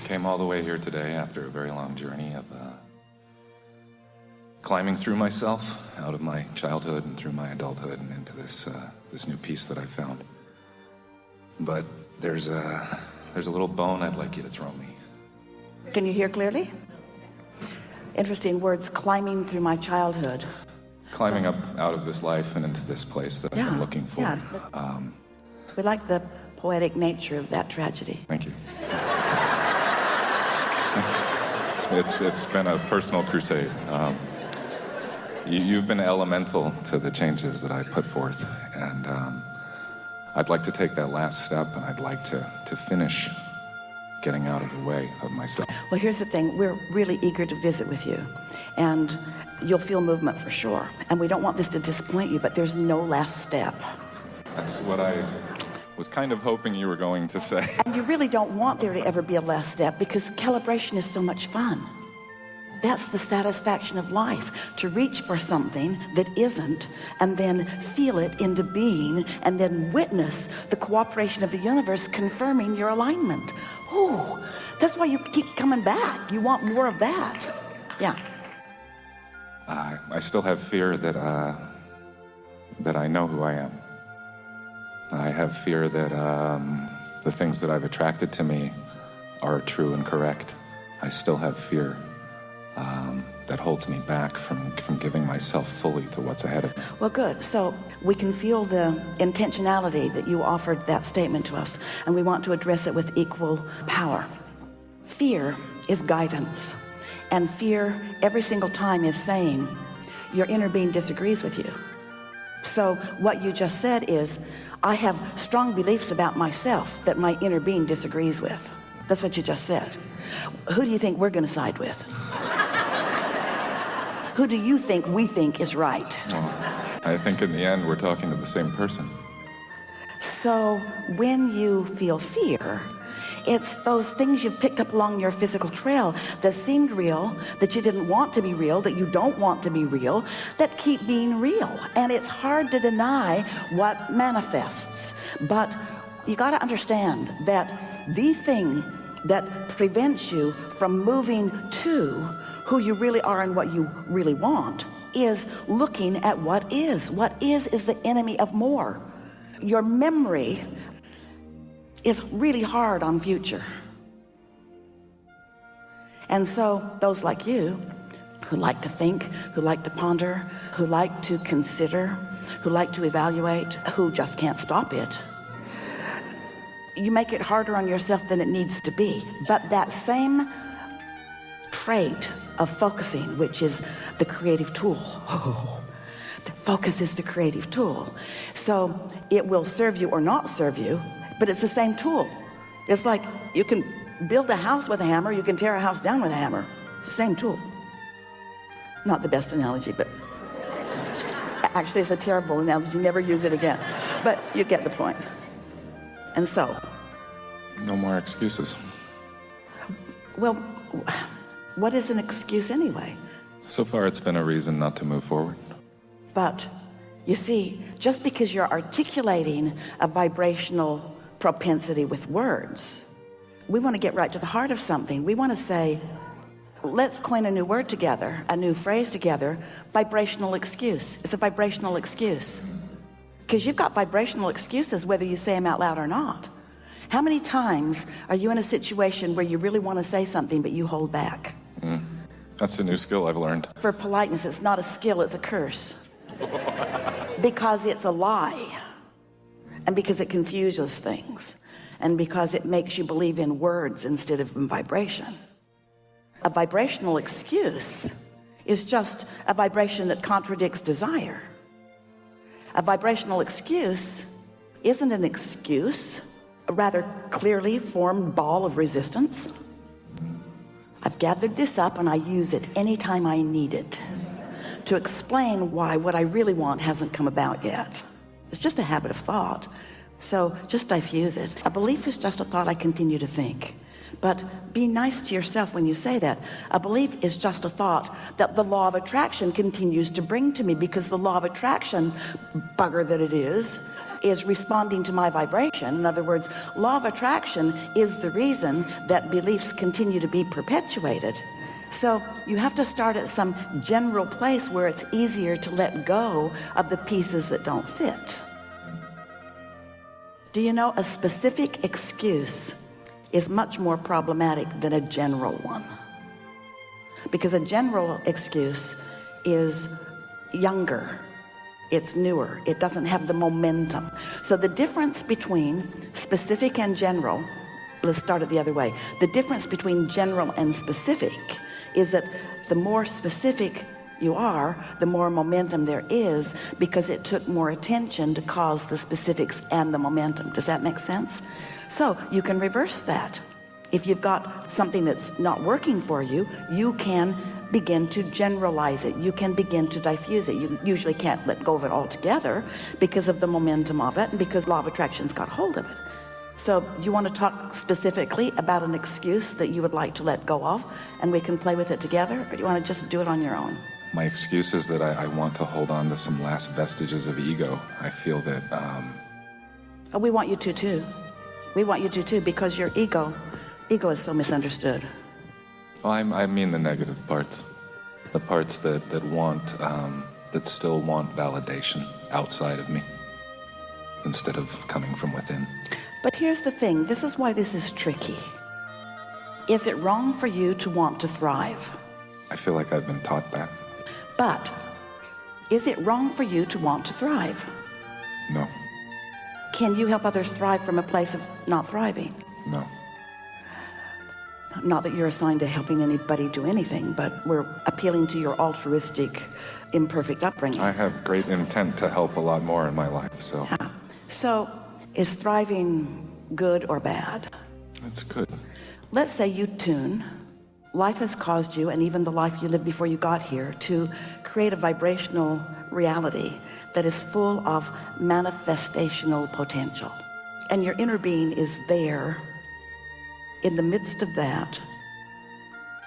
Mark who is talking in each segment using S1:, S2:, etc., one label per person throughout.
S1: came all the way here today after a very long journey of climbing through myself, out of my childhood and through my adulthood and into this new peace that I found. But there's a little bone I'd like you to throw me.
S2: Can you hear clearly? Interesting words, climbing through my childhood.
S1: Climbing up out of this life and into this place that I've been looking for.
S2: Yeah. We like the poetic nature of that tragedy.
S1: Thank you. It's been a personal crusade. You've been elemental to the changes that I put forth, and I'd like to take that last step, and I'd like to finish getting out of the way of myself.
S2: Well, here's the thing. We're really eager to visit with you, and you'll feel movement for sure. And we don't want this to disappoint you, but there's no last step.
S1: That's what I was kind of hoping you were going to say.
S2: And you really don't want there to ever be a last step, because calibration is so much fun. That's the satisfaction of life, to reach for something that isn't, and then feel it into being, and then witness the cooperation of the universe confirming your alignment. Oh, that's why you keep coming back. You want more of that. Yeah.
S1: I still have fear that I know who I am. I have fear that the things that I've attracted to me are true and correct. I still have fear that holds me back from giving myself fully to what's ahead of me.
S2: Well, good. So we can feel the intentionality that you offered that statement to us, and we want to address it with equal power. Fear is guidance, and fear every single time is saying your inner being disagrees with you. So what you just said is, I have strong beliefs about myself that my inner being disagrees with. That's what you just said. Who do you think we're going to side with? Who do you think we think is right?
S1: Well, I think in the end we're talking to the same person.
S2: So when you feel fear, it's those things you've picked up along your physical trail that seemed real, that you didn't want to be real, that you don't want to be real, that keep being real. And it's hard to deny what manifests. But you got to understand that the thing that prevents you from moving to who you really are and what you really want is looking at what is. What is the enemy of more. Your memory is really hard on future. And so those like you who like to think, who like to ponder, who like to consider, who like to evaluate, who just can't stop it, you make it harder on yourself than it needs to be. But that same trait of focusing, which is the creative tool, the focus is the creative tool. So it will serve you or not serve you, but it's the same tool. It's like you can build a house with a hammer, you can tear a house down with a hammer. Same tool. Not the best analogy, but actually it's a terrible analogy. Never use it again. But you get the point. And so,
S1: no more excuses.
S2: well, what is an excuse anyway?
S1: So far it's been a reason not to move forward.
S2: But you see, just because you're articulating a vibrational propensity with words, we want to get right to the heart of something. We want to say, let's coin a new word together, a new phrase together, vibrational excuse. It's a vibrational excuse. Because you've got vibrational excuses whether you say them out loud or not. How many times are you in a situation where you really want to say something but you hold back?
S1: That's a new skill I've learned.
S2: For politeness, it's not a skill, it's a curse. Because it's a lie, and because it confuses things, and because it makes you believe in words instead of in vibration. A vibrational excuse is just a vibration that contradicts desire. A vibrational excuse isn't an excuse, a rather clearly formed ball of resistance. I've gathered this up and I use it anytime I need it to explain why what I really want hasn't come about yet. It's just a habit of thought. So just diffuse it. A belief is just a thought I continue to think. But be nice to yourself when you say that. A belief is just a thought that the law of attraction continues to bring to me, because the law of attraction, bugger that it is, is responding to my vibration. In other words, law of attraction is the reason that beliefs continue to be perpetuated. So you have to start at some general place where it's easier to let go of the pieces that don't fit. Do you know a specific excuse is much more problematic than a general one? Because a general excuse is younger, it's newer, it doesn't have the momentum. So the difference between specific and general, let's start it the other way. The difference between general and specific is that the more specific you are, the more momentum there is, because it took more attention to cause the specifics and the momentum. Does that make sense? So you can reverse that. If you've got something that's not working for you, you can begin to generalize it. You can begin to diffuse it. You usually can't let go of it altogether because of the momentum of it and because law of attraction's got hold of it. So you want to talk specifically about an excuse that you would like to let go of, and we can play with it together, or do you want to just do it on your own?
S1: My excuse is that I want to hold on to some last vestiges of ego. I feel that
S2: Oh, we want you to too. We want you to too, because your ego is so misunderstood.
S1: well, I mean the negative parts, the parts that still want validation outside of me instead of coming from within.
S2: But here's the thing, this is why this is tricky. Is it wrong for you to want to thrive?
S1: I feel like I've been taught that.
S2: But is it wrong for you to want to thrive?
S1: No.
S2: Can you help others thrive from a place of not thriving?
S1: No.
S2: Not that you're assigned to helping anybody do anything, but we're appealing to your altruistic, imperfect upbringing.
S1: I have great intent to help a lot more in my life, so.
S2: Yeah. So is thriving good or bad?
S1: It's good.
S2: Let's say you tune. Life has caused you, and even the life you lived before you got here, to create a vibrational reality that is full of manifestational potential. And your inner being is there in the midst of that,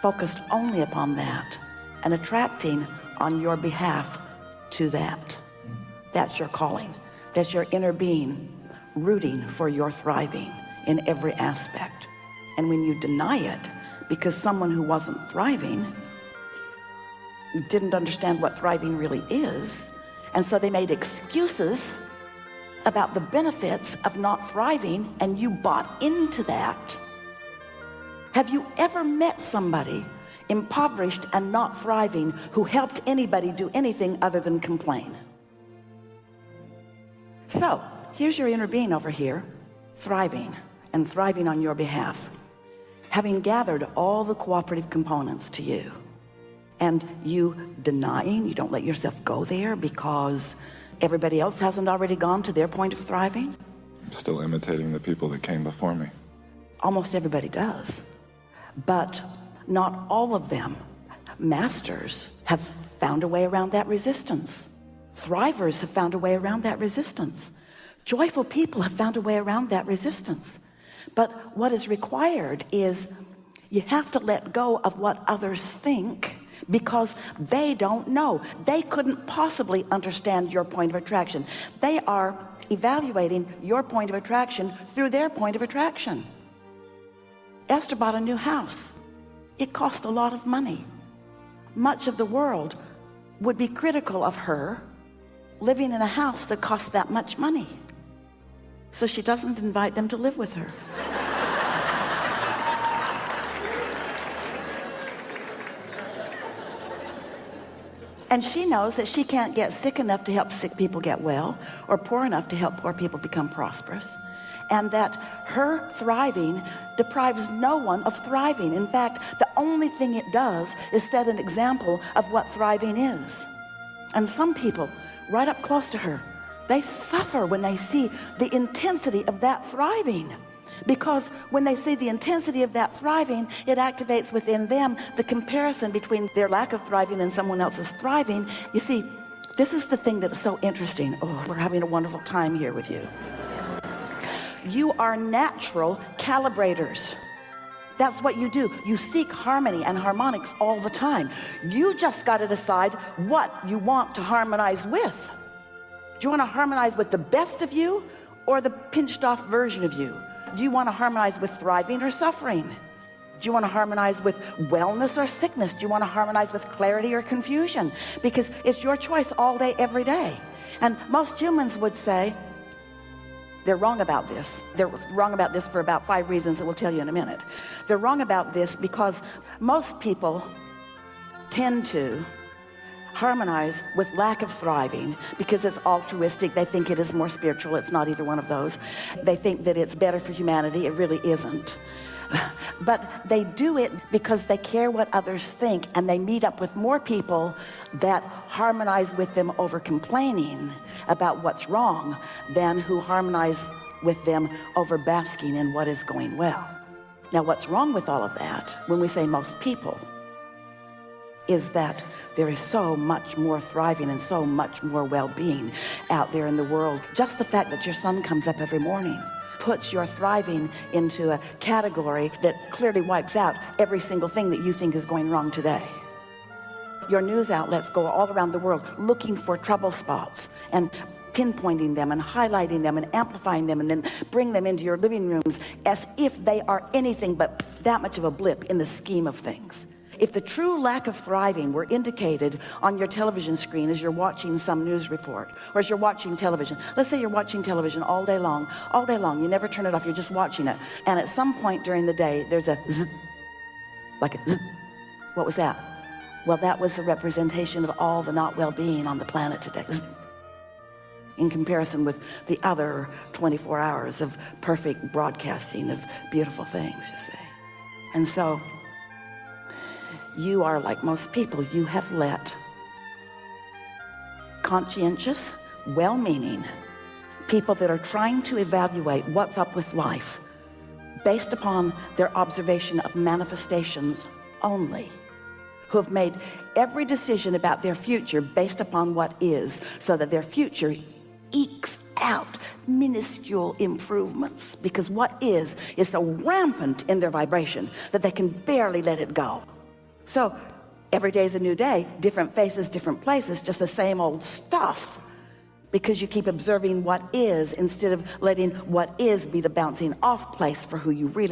S2: focused only upon that and attracting on your behalf to that. That's your calling. That's your inner being rooting for your thriving in every aspect. And when you deny it, because someone who wasn't thriving didn't understand what thriving really is, and so they made excuses about the benefits of not thriving, and you bought into that. Have you ever met somebody impoverished and not thriving who helped anybody do anything other than complain? So here's your inner being over here, thriving and thriving on your behalf, having gathered all the cooperative components to you, and you denying, you don't let yourself go there because everybody else hasn't already gone to their point of thriving.
S1: I'm still imitating the people that came before me.
S2: Almost everybody does, but not all of them. Masters have found a way around that resistance. Thrivers have found a way around that resistance. Joyful people have found a way around that resistance. But what is required is you have to let go of what others think, because they don't know. They couldn't possibly understand your point of attraction. They are evaluating your point of attraction through their point of attraction. Esther bought a new house. It cost a lot of money. Much of the world would be critical of her living in a house that cost that much money. So she doesn't invite them to live with her. And she knows that she can't get sick enough to help sick people get well, or poor enough to help poor people become prosperous. And that her thriving deprives no one of thriving. In fact, the only thing it does is set an example of what thriving is. And some people right up close to her, they suffer when they see the intensity of that thriving. Because when they see the intensity of that thriving, it activates within them the comparison between their lack of thriving and someone else's thriving. You see, this is the thing that is so interesting. Oh, we're having a wonderful time here with you. You are natural calibrators. That's what you do. You seek harmony and harmonics all the time. You just got to decide what you want to harmonize with. Do you want to harmonize with the best of you or the pinched off version of you? Do you want to harmonize with thriving or suffering? Do you want to harmonize with wellness or sickness? Do you want to harmonize with clarity or confusion? Because it's your choice all day, every day. And most humans would say they're wrong about this. They're wrong about this for about 5 reasons that we'll tell you in a minute. They're wrong about this because most people tend to harmonize with lack of thriving because it's altruistic. They think it is more spiritual. It's not either one of those. They think that it's better for humanity. It really isn't. But they do it because they care what others think, and they meet up with more people that harmonize with them over complaining about what's wrong than who harmonize with them over basking in what is going well. Now, what's wrong with all of that, when we say most people, is that there is so much more thriving and so much more well-being out there in the world. Just the fact that your sun comes up every morning puts your thriving into a category that clearly wipes out every single thing that you think is going wrong today. Your news outlets go all around the world looking for trouble spots and pinpointing them and highlighting them and amplifying them, and then bring them into your living rooms as if they are anything but that much of a blip in the scheme of things. If the true lack of thriving were indicated on your television screen as you're watching some news report, or as you're watching television, let's say you're watching television all day long, you never turn it off, you're just watching it, and at some point during the day there's a zzz, like a zzz. What was that? Well, that was the representation of all the not well-being on the planet today, zzz, in comparison with the other 24 hours of perfect broadcasting of beautiful things, you see. And so you are like most people. You have let conscientious, well-meaning people that are trying to evaluate what's up with life based upon their observation of manifestations only, who have made every decision about their future based upon what is, so that their future ekes out minuscule improvements, because what is so rampant in their vibration that they can barely let it go. So every day is a new day, different faces, different places, just the same old stuff, because you keep observing what is instead of letting what is be the bouncing off place for who you really